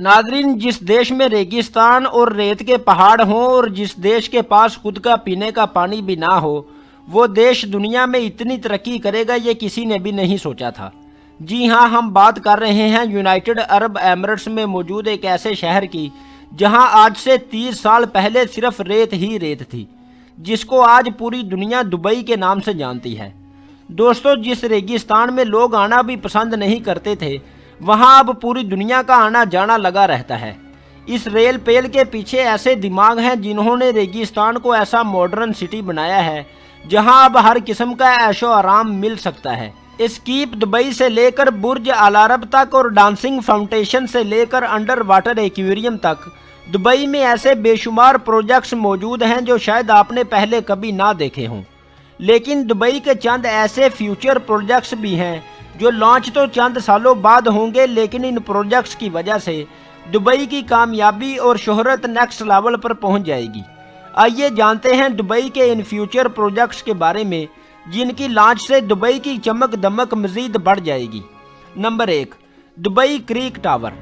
नाज़रीन, जिस देश में रेगिस्तान और रेत के पहाड़ हों और जिस देश के पास खुद का पीने का पानी भी ना हो, वो देश दुनिया में इतनी तरक्की करेगा ये किसी ने भी नहीं सोचा था। जी हाँ, हम बात कर रहे हैं यूनाइटेड अरब एमिरेट्स में मौजूद एक ऐसे शहर की जहां आज से 30 साल पहले सिर्फ रेत ही रेत थी, जिसको आज पूरी दुनिया दुबई के नाम से जानती है। दोस्तों, जिस रेगिस्तान में लोग आना भी पसंद नहीं करते थे, वहां अब पूरी दुनिया का आना जाना लगा रहता है। इस रेल पेल के पीछे ऐसे दिमाग हैं जिन्होंने रेगिस्तान को ऐसा मॉडर्न सिटी बनाया है जहां अब हर किस्म का ऐशो आराम मिल सकता है। एस्कीप दुबई से लेकर बुर्ज अल अरब तक और डांसिंग फाउंटेन से लेकर अंडर वाटर एक्वेरियम तक दुबई में ऐसे बेशुमार प्रोजेक्ट्स मौजूद हैं जो शायद आपने पहले कभी ना देखे हों। लेकिन दुबई के चंद ऐसे फ्यूचर प्रोजेक्ट्स भी हैं जो लॉन्च तो चंद सालों बाद होंगे, लेकिन इन प्रोजेक्ट्स की वजह से दुबई की कामयाबी और शोहरत नेक्स्ट लेवल पर पहुंच जाएगी। आइए जानते हैं दुबई के इन फ्यूचर प्रोजेक्ट्स के बारे में, जिनकी लॉन्च से दुबई की चमक दमक मजीद बढ़ जाएगी। Number 1, Dubai creek tower.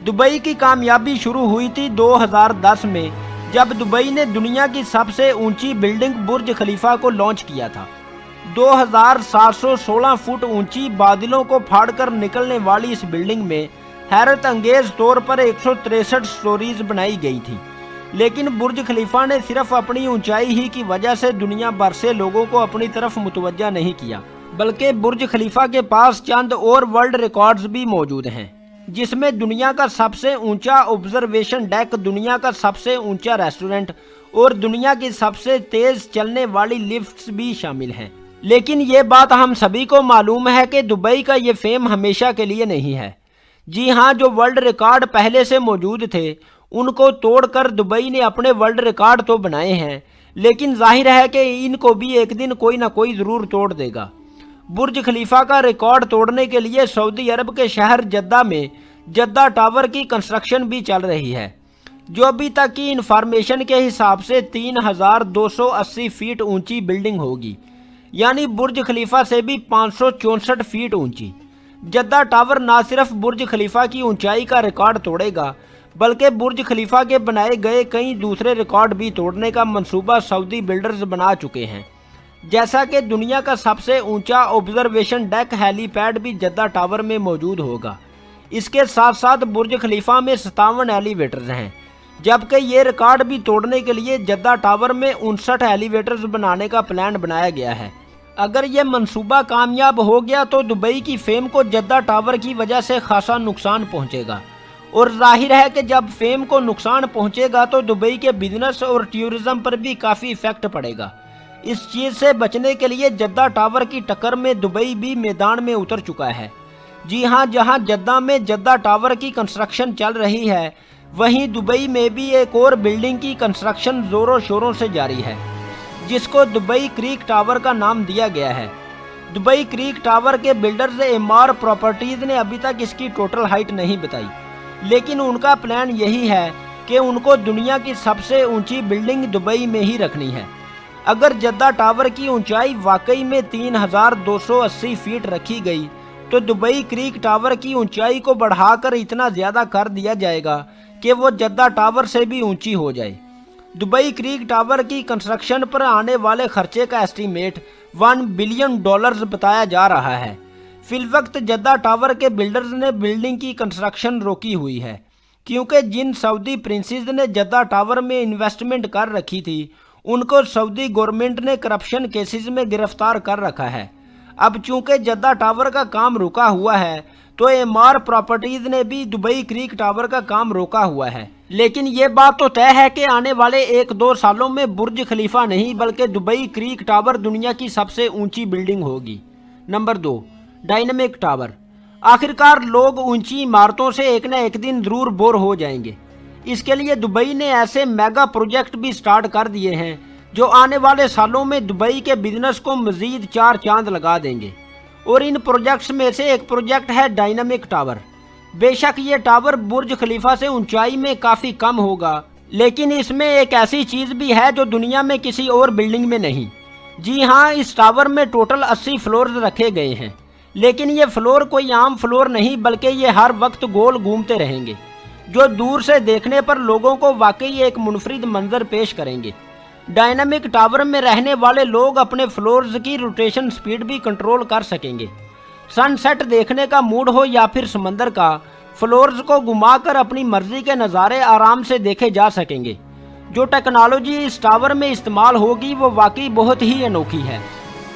Dubai की कामयाबी शुरू हुई थी 2010 में, जब दुबई ने दुनिया की सबसे ऊंची बिल्डिंग बुर्ज खलीफा को लॉन्च किया था। 2716 फुट ऊंची बादलों को फाड़कर निकलने वाली इस बिल्डिंग में हैरत अंगेज तौर पर 163 स्टोरीज बनाई गई थी। लेकिन बुर्ज खलीफा ने सिर्फ अपनी ऊंचाई ही की वजह से दुनिया भर से लोगों को अपनी तरफ मुतवज्जा नहीं किया, बल्कि बुर्ज खलीफा के पास चंद और वर्ल्ड रिकॉर्ड्स भी मौजूद हैं, जिसमें दुनिया का सबसे ऊंचा ऑब्जर्वेशन डेक, दुनिया का सबसे ऊंचा रेस्टोरेंट और दुनिया की सबसे तेज चलने वाली लिफ्ट्स भी शामिल हैं। लेकिन ये बात हम सभी को मालूम है कि दुबई का ये फेम हमेशा के लिए नहीं है। जी हाँ, जो वर्ल्ड रिकॉर्ड पहले से मौजूद थे उनको तोड़कर दुबई ने अपने वर्ल्ड रिकॉर्ड तो बनाए हैं, लेकिन जाहिर है कि इनको भी एक दिन कोई ना कोई ज़रूर तोड़ देगा। बुर्ज खलीफा का रिकॉर्ड तोड़ने के लिए सऊदी अरब के शहर जद्दा में जद्दा टावर की कंस्ट्रक्शन भी चल रही है, जो अभी तक की इंफॉर्मेशन के हिसाब से 3280 फीट ऊंची बिल्डिंग होगी, यानी बुर्ज खलीफा से भी 564 फीट ऊंची। जद्दा टावर ना सिर्फ बुर्ज खलीफा की ऊंचाई का रिकॉर्ड तोड़ेगा, बल्कि बुर्ज खलीफा के बनाए गए कई दूसरे रिकॉर्ड भी तोड़ने का मंसूबा सऊदी बिल्डर्स बना चुके हैं। जैसा कि दुनिया का सबसे ऊंचा ऑब्जर्वेशन डेक हेलीपैड भी जद्दा टावर में मौजूद होगा। इसके साथ साथ बुर्ज खलीफा में 57 एलिवेटर्स हैं, जबकि ये रिकॉर्ड भी तोड़ने के लिए जद्दा टावर में 59 एलिवेटर्स बनाने का प्लान बनाया गया है। अगर ये मंसूबा कामयाब हो गया तो दुबई की फेम को जद्दा टावर की वजह से खासा नुकसान पहुंचेगा, और जाहिर है कि जब फेम को नुकसान पहुंचेगा तो दुबई के बिजनेस और टूरिज्म पर भी काफ़ी इफेक्ट पड़ेगा। इस चीज़ से बचने के लिए जद्दा टावर की टक्कर में दुबई भी मैदान में उतर चुका है। जी हाँ, जहाँ जद्दा में जद्दा टावर की कंस्ट्रक्शन चल रही है, वहीं दुबई में भी एक और बिल्डिंग की कंस्ट्रक्शन ज़ोरों शोरों से जारी है, जिसको दुबई क्रीक टावर का नाम दिया गया है। दुबई क्रीक टावर के बिल्डर्स एमआर प्रॉपर्टीज़ ने अभी तक इसकी टोटल हाइट नहीं बताई, लेकिन उनका प्लान यही है कि उनको दुनिया की सबसे ऊंची बिल्डिंग दुबई में ही रखनी है। अगर जद्दा टावर की ऊंचाई वाकई में 3280 फीट रखी गई तो दुबई क्रीक टावर की ऊंचाई को बढ़ाकर इतना ज़्यादा कर दिया जाएगा कि वो जद्दा टावर से भी ऊंची हो जाए। दुबई क्रीक टावर की कंस्ट्रक्शन पर आने वाले खर्चे का एस्टीमेट $1 बिलियन बताया जा रहा है। फिलवक्त जद्दा टावर के बिल्डर्स ने बिल्डिंग की कंस्ट्रक्शन रोकी हुई है, क्योंकि जिन सऊदी प्रिंसेस ने जद्दा टावर में इन्वेस्टमेंट कर रखी थी उनको सऊदी गवर्नमेंट ने करप्शन केसेस में गिरफ्तार कर रखा है। अब चूंकि जद्दा टावर का काम रुका हुआ है तो एमआर प्रॉपर्टीज ने भी दुबई क्रीक टावर का काम रोका हुआ है। लेकिन ये बात तो तय है कि आने वाले 1-2 सालों में बुर्ज खलीफा नहीं बल्कि दुबई क्रीक टावर दुनिया की सबसे ऊंची बिल्डिंग होगी। Number 2, dynamic tower. आखिरकार लोग ऊंची इमारतों से एक न एक दिन जरूर बोर हो जाएंगे। इसके लिए दुबई ने ऐसे मेगा प्रोजेक्ट भी स्टार्ट कर दिए हैं जो आने वाले सालों में दुबई के बिजनेस को मजीद 4 चांद लगा देंगे, और इन प्रोजेक्ट्स में से एक प्रोजेक्ट है डायनामिक टावर। बेशक ये टावर बुर्ज खलीफा से ऊंचाई में काफ़ी कम होगा, लेकिन इसमें एक ऐसी चीज़ भी है जो दुनिया में किसी और बिल्डिंग में नहीं। जी हाँ, इस टावर में टोटल 80 फ्लोर रखे गए हैं, लेकिन ये फ्लोर कोई आम फ्लोर नहीं बल्कि ये हर वक्त गोल घूमते रहेंगे। जो दूर से देखने पर लोगों को वाकई एक मुनफरिद मंजर पेश करेंगे। डायनामिक टावर में रहने वाले लोग अपने फ्लोर्स की रोटेशन स्पीड भी कंट्रोल कर सकेंगे। सनसेट देखने का मूड हो या फिर समंदर का, फ्लोर्स को घुमाकर अपनी मर्जी के नज़ारे आराम से देखे जा सकेंगे। जो टेक्नोलॉजी इस टावर में इस्तेमाल होगी वो वाकई बहुत ही अनोखी है।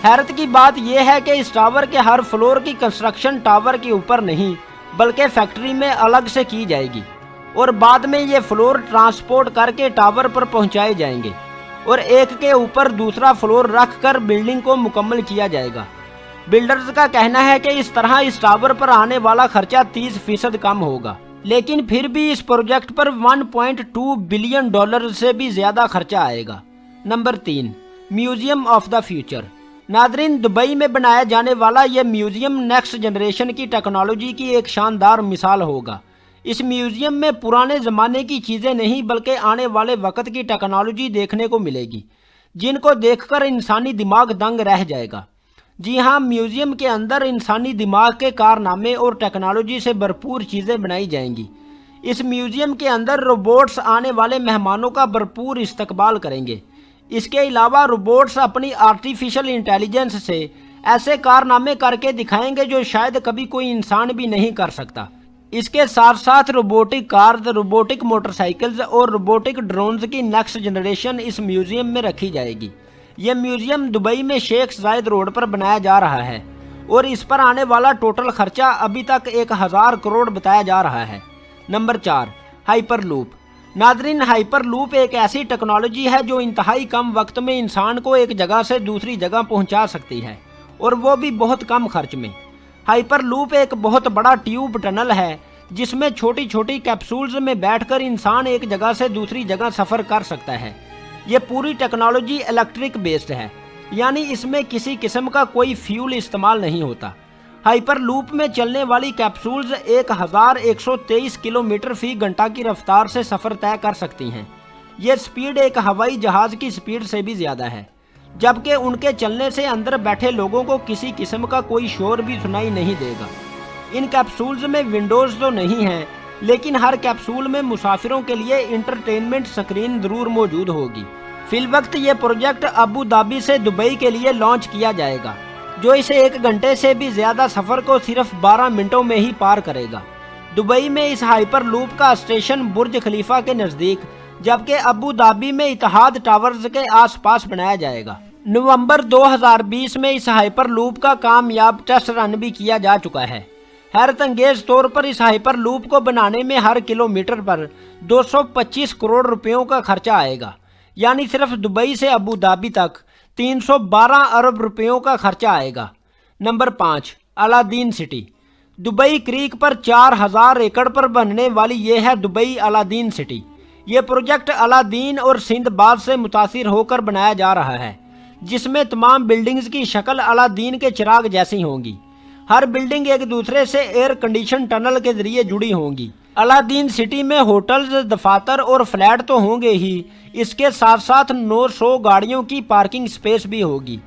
हैरत की बात यह है कि इस टावर के हर फ्लोर की कंस्ट्रक्शन टावर के ऊपर नहीं बल्कि फैक्ट्री में अलग से की जाएगी और बाद में ये फ्लोर ट्रांसपोर्ट करके टावर पर पहुंचाए जाएंगे और एक के ऊपर दूसरा फ्लोर रख कर बिल्डिंग को मुकम्मल किया जाएगा। बिल्डर्स का कहना है कि इस तरह इस टावर पर आने वाला खर्चा 30% कम होगा, लेकिन फिर भी इस प्रोजेक्ट पर 1.2 बिलियन डॉलर से भी ज्यादा खर्चा आएगा। Number 3, museum of the future. Nadreen, Dubai में बनाया जाने वाला यह म्यूजियम नेक्स्ट जनरेशन की टेक्नोलॉजी की एक शानदार मिसाल होगा। इस म्यूजियम में पुराने ज़माने की चीज़ें नहीं बल्कि आने वाले वक्त की टेक्नोलॉजी देखने को मिलेगी, जिनको देखकर इंसानी दिमाग दंग रह जाएगा। जी हाँ, म्यूजियम के अंदर इंसानी दिमाग के कारनामे और टेक्नोलॉजी से भरपूर चीज़ें बनाई जाएंगी। इस म्यूजियम के अंदर रोबोट्स आने वाले मेहमानों का भरपूर इस्तकबाल करेंगे। इसके अलावा रोबोट्स अपनी आर्टिफिशियल इंटेलिजेंस से ऐसे कारनामे करके दिखाएंगे जो शायद कभी कोई इंसान भी नहीं कर सकता। इसके साथ साथ रोबोटिक कार्स, रोबोटिक मोटरसाइकिल्स और रोबोटिक ड्रोन्स की नेक्स्ट जनरेशन इस म्यूजियम में रखी जाएगी। यह म्यूजियम दुबई में शेख जायद रोड पर बनाया जा रहा है और इस पर आने वाला टोटल खर्चा अभी तक 1000 करोड़ बताया जा रहा है। Number 4, hyper loop. Nadreen, hyper loop एक ऐसी टेक्नोलॉजी है जो इंतहाई कम वक्त में इंसान को एक जगह से दूसरी जगह पहुंचा सकती है और वो भी बहुत कम खर्च में। हाइपर लूप एक बहुत बड़ा ट्यूब टनल है जिसमें छोटी छोटी कैप्सूल्स में बैठकर इंसान एक जगह से दूसरी जगह सफ़र कर सकता है। ये पूरी टेक्नोलॉजी इलेक्ट्रिक बेस्ड है, यानी इसमें किसी किस्म का कोई फ्यूल इस्तेमाल नहीं होता। हाइपर लूप में चलने वाली कैप्सूल्स 1123 किलोमीटर फी घंटा की रफ्तार से सफ़र तय कर सकती हैं। ये स्पीड एक हवाई जहाज़ की स्पीड से भी ज़्यादा है, जबकि उनके चलने से अंदर बैठे लोगों को किसी किस्म का कोई शोर भी सुनाई नहीं देगा। इन कैप्सूल्स में विंडोज़ तो नहीं हैं, लेकिन हर कैप्सूल में मुसाफिरों के लिए इंटरटेनमेंट स्क्रीन ज़रूर मौजूद होगी। फिलवक्त ये प्रोजेक्ट अबू धाबी से दुबई के लिए लॉन्च किया जाएगा, जो इसे 1 घंटे से भी ज़्यादा सफ़र को सिर्फ 12 मिनटों में ही पार करेगा। दुबई में इस हाइपर लूप का स्टेशन बुर्ज खलीफा के नज़दीक, जबकि अबू धाबी में इतिहाद टावर्स के आसपास बनाया जाएगा। नवंबर 2020 में इस हाइपर लूप का कामयाब टेस्ट रन भी किया जा चुका है। हैरत अंगेज तौर पर इस हाइपर लूप को बनाने में हर किलोमीटर पर 225 करोड़ रुपयों का खर्चा आएगा, यानी सिर्फ दुबई से अबू धाबी तक 312 अरब रुपयों का खर्चा आएगा। Number 5, Aladdin city. Dubai creek पर 4000 एकड़ पर बनने वाली ये है दुबई अलादीन सिटी। ये प्रोजेक्ट अलादीन और सिंदबाद से मुतासिर होकर बनाया जा रहा है, जिसमें तमाम बिल्डिंग्स की शक्ल अलादीन के चिराग जैसी होंगी। हर बिल्डिंग एक दूसरे से एयर कंडीशन टनल के जरिए जुड़ी होंगी। अलादीन सिटी में होटल्स, दफातर और फ्लैट तो होंगे ही, इसके साथ साथ 900 गाड़ियों की पार्किंग स्पेस भी होगी।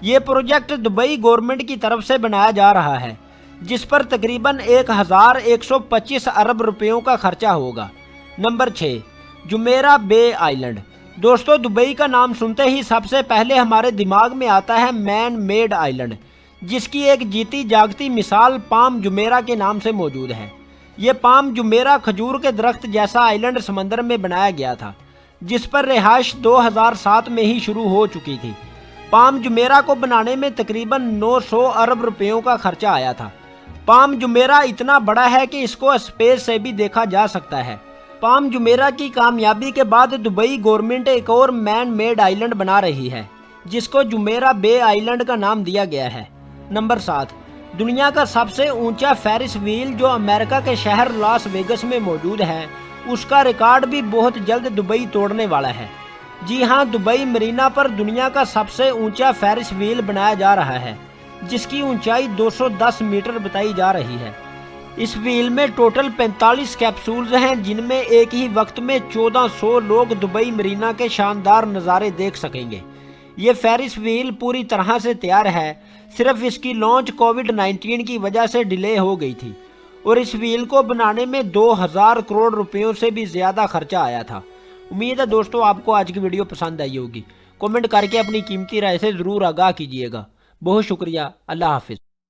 ये प्रोजेक्ट दुबई गवर्नमेंट की तरफ से बनाया जा रहा है, जिस पर तकरीबन 1125 अरब रुपयों का खर्चा होगा। नंबर 6, जुमेरा बे आइलैंड। दोस्तों, दुबई का नाम सुनते ही सबसे पहले हमारे दिमाग में आता है मैन मेड आइलैंड, जिसकी एक जीती जागती मिसाल पाम जुमेरा के नाम से मौजूद है। ये पाम जुमेरा खजूर के दरख्त जैसा आइलैंड समंदर में बनाया गया था, जिस पर रिहाइश 2007 में ही शुरू हो चुकी थी। पाम जुमेरा को बनाने में तकरीबन 900 अरब रुपयों का खर्चा आया था। पाम जुमेरा इतना बड़ा है कि इसको स्पेस से भी देखा जा सकता है। पाम जुमेरा की कामयाबी के बाद दुबई गवर्नमेंट एक और मैन मेड आइलैंड बना रही है, जिसको जुमेरा बे आइलैंड का नाम दिया गया है। नंबर 7, दुनिया का सबसे ऊंचा फेरिस व्हील जो अमेरिका के शहर लास वेगस में मौजूद है, उसका रिकॉर्ड भी बहुत जल्द दुबई तोड़ने वाला है। जी हाँ, दुबई मरीना पर दुनिया का सबसे ऊंचा फेरिस व्हील बनाया जा रहा है, जिसकी ऊंचाई 210 मीटर बताई जा रही है। इस व्हील में टोटल 45 कैप्सूल्स हैं, जिनमें एक ही वक्त में 1400 लोग दुबई मरीना के शानदार नज़ारे देख सकेंगे। ये फेरिस व्हील पूरी तरह से तैयार है, सिर्फ इसकी लॉन्च कोविड-19 की वजह से डिले हो गई थी اور اس ویل کو بنانے میں 2000 کروڑ روپیوں سے بھی زیادہ خرچہ آیا تھا۔ امید ہے دوستو آپ کو آج کی ویڈیو پسند آئی ہوگی۔ کومنٹ کر کے اپنی قیمتی رائے سے ضرور آگاہ کیجیے گا۔ بہت شکریہ، اللہ حافظ۔